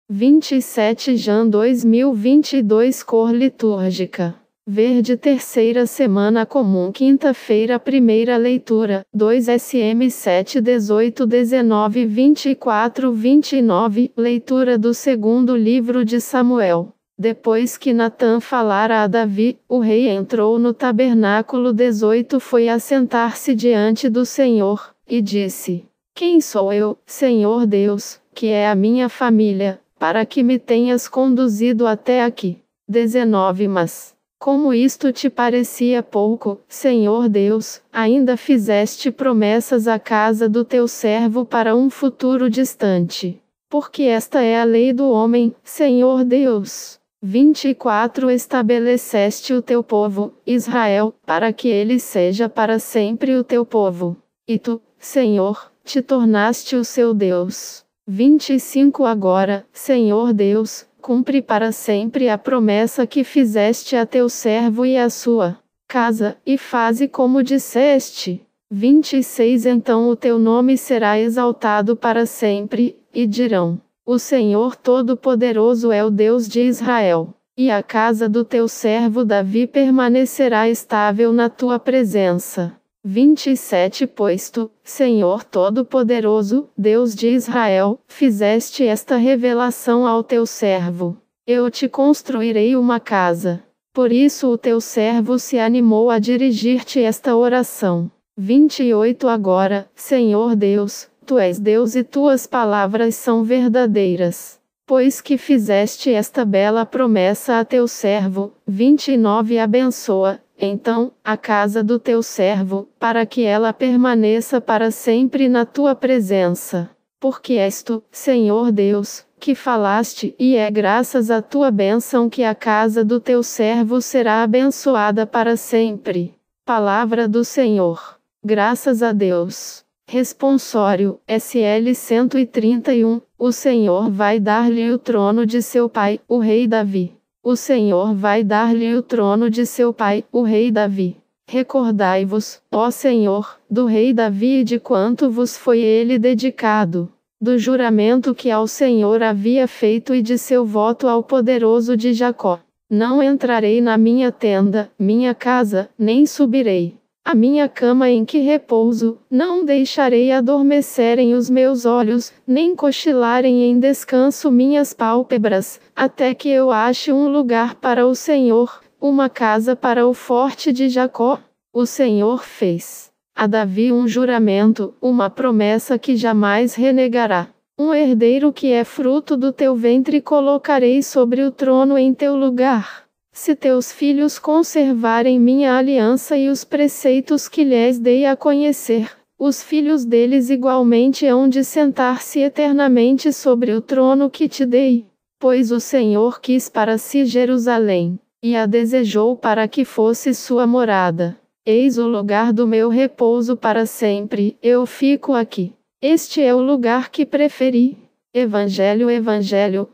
27 Jan 2022 Cor litúrgica: verde. Terceira semana comum, quinta-feira. Primeira leitura, 2 SM 7, 18, 19, 24, 29. Leitura do segundo livro de Samuel. Depois que Natã falara a Davi, o rei entrou no tabernáculo. 18 Foi assentar-se diante do Senhor, e disse: Quem sou eu, Senhor Deus, que é a minha família, para que me tenhas conduzido até aqui? 19 Mas, como isto te parecia pouco, Senhor Deus, ainda fizeste promessas à casa do teu servo para um futuro distante. Porque esta é a lei do homem, Senhor Deus. 24 Estabeleceste o teu povo, Israel, para que ele seja para sempre o teu povo. E tu, Senhor, te tornaste o seu Deus. 25 Agora, Senhor Deus, cumpre para sempre a promessa que fizeste a teu servo e à sua casa, e faze como disseste. 26 Então o teu nome será exaltado para sempre, e dirão: O Senhor Todo-Poderoso é o Deus de Israel. E a casa do teu servo Davi permanecerá estável na tua presença. 27 Pois tu, Senhor Todo-Poderoso, Deus de Israel, fizeste esta revelação ao teu servo: Eu te construirei uma casa. Por isso o teu servo se animou a dirigir-te esta oração. 28 Agora, Senhor Deus, tu és Deus e tuas palavras são verdadeiras. Pois que fizeste esta bela promessa a teu servo. 29 Abençoa, então, a casa do teu servo, para que ela permaneça para sempre na tua presença. Porque és tu, Senhor Deus, que falaste, e é graças à tua bênção que a casa do teu servo será abençoada para sempre. Palavra do Senhor. Graças a Deus. Responsório, SL 131, o Senhor vai dar-lhe o trono de seu pai, o rei Davi. O Senhor vai dar-lhe o trono de seu pai, o rei Davi. Recordai-vos, ó Senhor, do rei Davi e de quanto vos foi ele dedicado, do juramento que ao Senhor havia feito e de seu voto ao poderoso de Jacó. Não entrarei na minha tenda, minha casa, nem subirei a minha cama em que repouso, não deixarei adormecerem os meus olhos, nem cochilarem em descanso minhas pálpebras, até que eu ache um lugar para o Senhor, uma casa para o forte de Jacó. O Senhor fez a Davi um juramento, uma promessa que jamais renegará. Um herdeiro que é fruto do teu ventre colocarei sobre o trono em teu lugar. Se teus filhos conservarem minha aliança e os preceitos que lhes dei a conhecer, os filhos deles igualmente hão de sentar-se eternamente sobre o trono que te dei. Pois o Senhor quis para si Jerusalém, e a desejou para que fosse sua morada. Eis o lugar do meu repouso para sempre, eu fico aqui. Este é o lugar que preferi. Evangelho,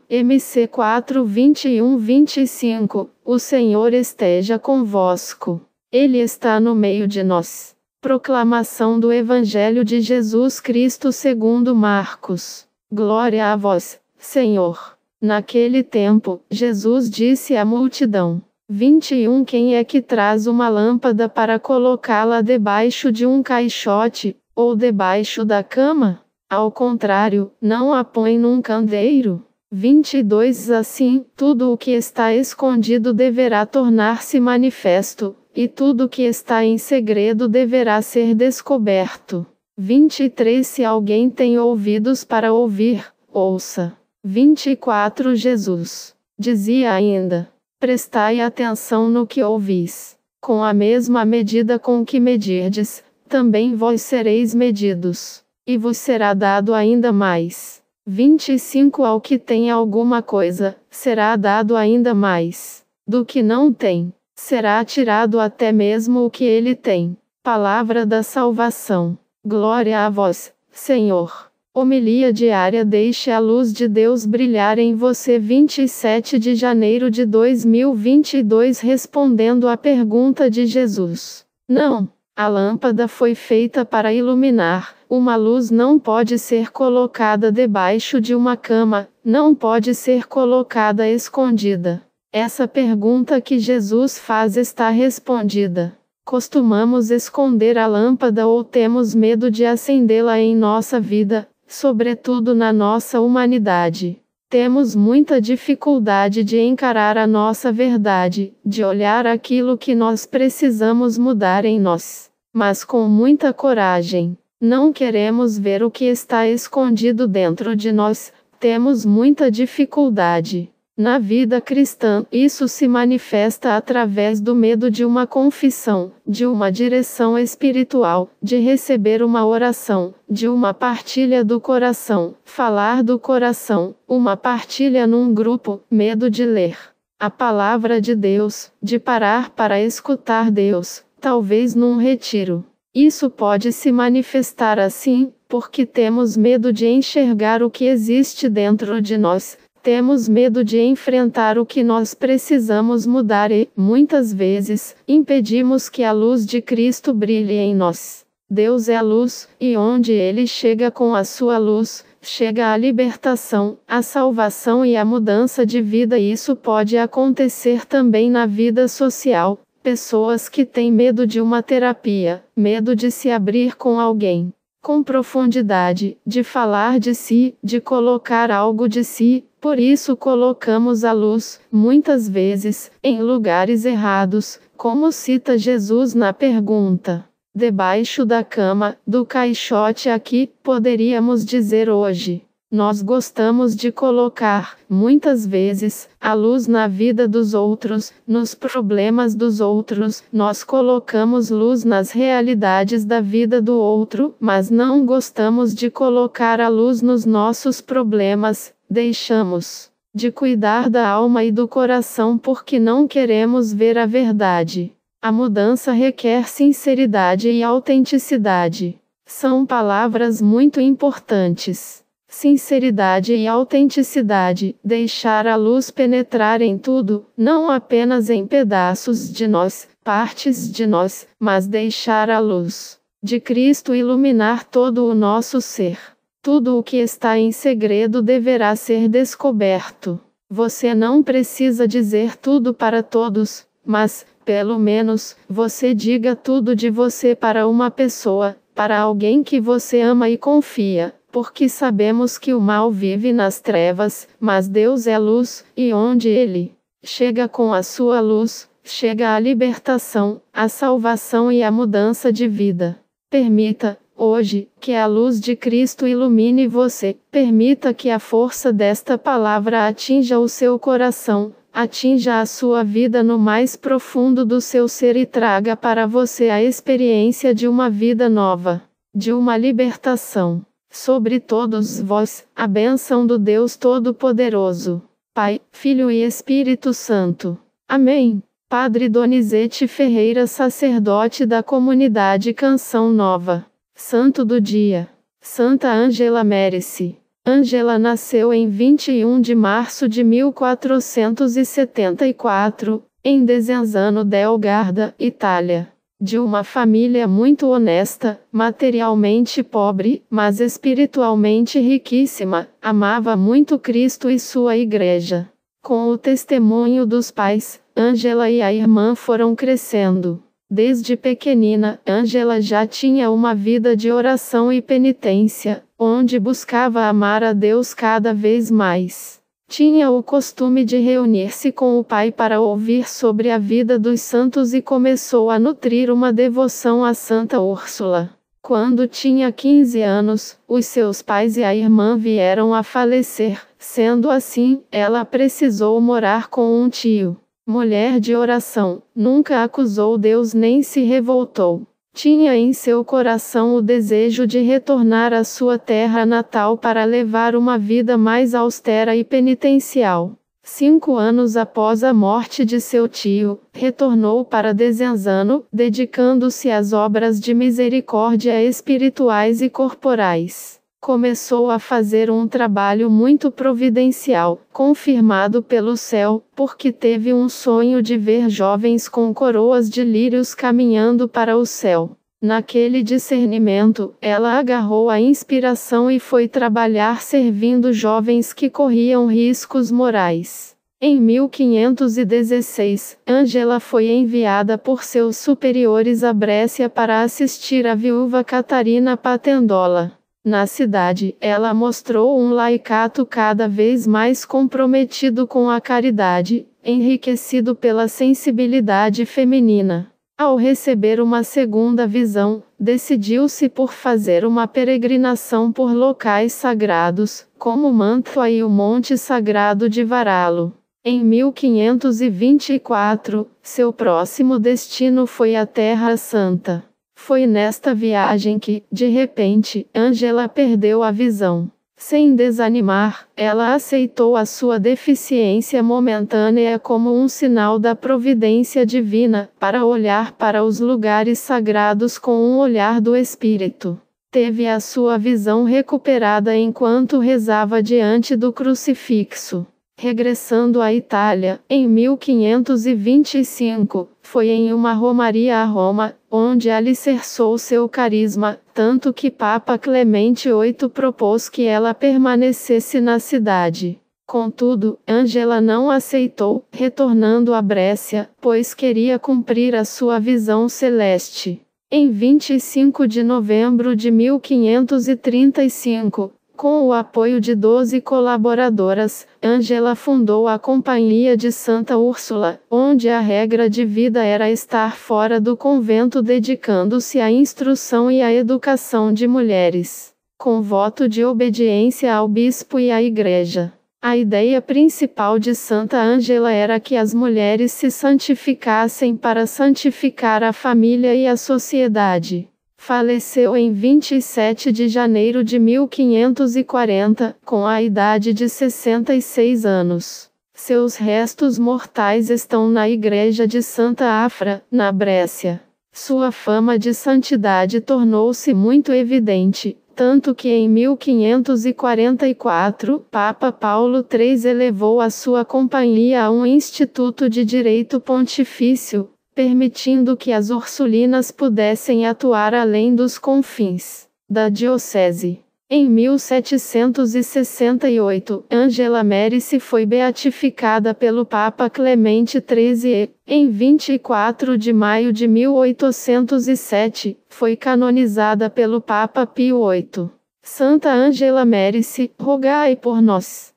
MC 4, 21, 25. O Senhor esteja convosco. Ele está no meio de nós. Proclamação do Evangelho de Jesus Cristo segundo Marcos. Glória a vós, Senhor. Naquele tempo, Jesus disse à multidão: 21 Quem é que traz uma lâmpada para colocá-la debaixo de um caixote, ou debaixo da cama? Ao contrário, não a põe num candeeiro. 22 Assim, tudo o que está escondido deverá tornar-se manifesto, e tudo o que está em segredo deverá ser descoberto. 23 Se alguém tem ouvidos para ouvir, ouça. 24 Jesus dizia ainda: Prestai atenção no que ouvis. Com a mesma medida com que medirdes, também vós sereis medidos. E vos será dado ainda mais. 25 Ao que tem alguma coisa, será dado ainda mais. Do que não tem, será tirado até mesmo o que ele tem. Palavra da salvação. Glória a vós, Senhor. Homilia diária. Deixe a luz de Deus brilhar em você. 27 de janeiro de 2022 Respondendo à pergunta de Jesus. Não, a lâmpada foi feita para iluminar Uma luz não pode ser colocada debaixo de uma cama, não pode ser colocada escondida. Essa pergunta que Jesus faz está respondida. Costumamos esconder a lâmpada ou temos medo de acendê-la em nossa vida, sobretudo na nossa humanidade. Temos muita dificuldade de encarar a nossa verdade, de olhar aquilo que nós precisamos mudar em nós. Mas com muita coragem, não queremos ver o que está escondido dentro de nós, temos muita dificuldade. Na vida cristã, isso se manifesta através do medo de uma confissão, de uma direção espiritual, de receber uma oração, de uma partilha do coração, falar do coração, uma partilha num grupo, medo de ler a palavra de Deus, de parar para escutar Deus, talvez num retiro. Isso pode se manifestar assim, porque temos medo de enxergar o que existe dentro de nós. Temos medo de enfrentar o que nós precisamos mudar e, muitas vezes, impedimos que a luz de Cristo brilhe em nós. Deus é a luz, e onde Ele chega com a sua luz, chega a libertação, a salvação e a mudança de vida. Isso pode acontecer também na vida social. Pessoas que têm medo de uma terapia, medo de se abrir com alguém, com profundidade, de falar de si, de colocar algo de si. Por isso colocamos a luz, muitas vezes, em lugares errados, como cita Jesus na pergunta. Debaixo da cama, do caixote aqui, poderíamos dizer hoje. Nós gostamos de colocar, muitas vezes, a luz na vida dos outros, nos problemas dos outros. Nós colocamos luz nas realidades da vida do outro, mas não gostamos de colocar a luz nos nossos problemas. Deixamos de cuidar da alma e do coração porque não queremos ver a verdade. A mudança requer sinceridade e autenticidade. São palavras muito importantes. Sinceridade e autenticidade, deixar a luz penetrar em tudo, não apenas em pedaços de nós, partes de nós, mas deixar a luz de Cristo iluminar todo o nosso ser. Tudo o que está em segredo deverá ser descoberto. Você não precisa dizer tudo para todos, mas, pelo menos, você diga tudo de você para uma pessoa, para alguém que você ama e confia, porque sabemos que o mal vive nas trevas, mas Deus é luz, e onde Ele chega com a sua luz, chega a libertação, a salvação e a mudança de vida. Permita, hoje, que a luz de Cristo ilumine você. Permita que a força desta palavra atinja o seu coração, atinja a sua vida no mais profundo do seu ser e traga para você a experiência de uma vida nova, de uma libertação. Sobre todos vós, a bênção do Deus Todo-Poderoso, Pai, Filho e Espírito Santo. Amém. Padre Donizete Ferreira, sacerdote da comunidade Canção Nova. Santo do dia. Santa Ângela Mérici. Ângela nasceu em 21 de março de 1474, em Desenzano del Garda, Itália. De uma família muito honesta, materialmente pobre, mas espiritualmente riquíssima, amava muito Cristo e sua igreja. Com o testemunho dos pais, Ângela e a irmã foram crescendo. Desde pequenina, Ângela já tinha uma vida de oração e penitência, onde buscava amar a Deus cada vez mais. Tinha o costume de reunir-se com o pai para ouvir sobre a vida dos santos e começou a nutrir uma devoção a Santa Úrsula. Quando tinha 15 anos, os seus pais e a irmã vieram a falecer. Sendo assim, ela precisou morar com um tio. Mulher de oração, nunca acusou Deus nem se revoltou. Tinha em seu coração o desejo de retornar à sua terra natal para levar uma vida mais austera e penitencial. 5 anos após a morte de seu tio, retornou para Desenzano, dedicando-se às obras de misericórdia espirituais e corporais. Começou a fazer um trabalho muito providencial, confirmado pelo céu, porque teve um sonho de ver jovens com coroas de lírios caminhando para o céu. Naquele discernimento, ela agarrou a inspiração e foi trabalhar servindo jovens que corriam riscos morais. Em 1516, Ângela foi enviada por seus superiores a Brescia para assistir a viúva Catarina Patendola. Na cidade, ela mostrou um laicato cada vez mais comprometido com a caridade, enriquecido pela sensibilidade feminina. Ao receber uma segunda visão, decidiu-se por fazer uma peregrinação por locais sagrados, como Mantua e o Monte Sagrado de Varallo. Em 1524, seu próximo destino foi a Terra Santa. Foi nesta viagem que, de repente, Ângela perdeu a visão. Sem desanimar, ela aceitou a sua deficiência momentânea como um sinal da providência divina, para olhar para os lugares sagrados com um olhar do espírito. Teve a sua visão recuperada enquanto rezava diante do crucifixo. Regressando à Itália, em 1525, foi em uma romaria a Roma, onde alicerçou seu carisma, tanto que Papa Clemente VIII propôs que ela permanecesse na cidade. Contudo, Ângela não aceitou, retornando a Brescia, pois queria cumprir a sua visão celeste. Em 25 de novembro de 1535, com o apoio de 12 colaboradoras, Ângela fundou a Companhia de Santa Úrsula, onde a regra de vida era estar fora do convento dedicando-se à instrução e à educação de mulheres, com voto de obediência ao bispo e à igreja. A ideia principal de Santa Ângela era que as mulheres se santificassem para santificar a família e a sociedade. Faleceu em 27 de janeiro de 1540, com a idade de 66 anos. Seus restos mortais estão na igreja de Santa Afra, na Brescia. Sua fama de santidade tornou-se muito evidente, tanto que em 1544, Papa Paulo III elevou a sua companhia a um instituto de direito pontifício, permitindo que as ursulinas pudessem atuar além dos confins da diocese. Em 1768, Ângela Merici foi beatificada pelo Papa Clemente XIII e, em 24 de maio de 1807, foi canonizada pelo Papa Pio VIII. Santa Ângela Merici, rogai por nós.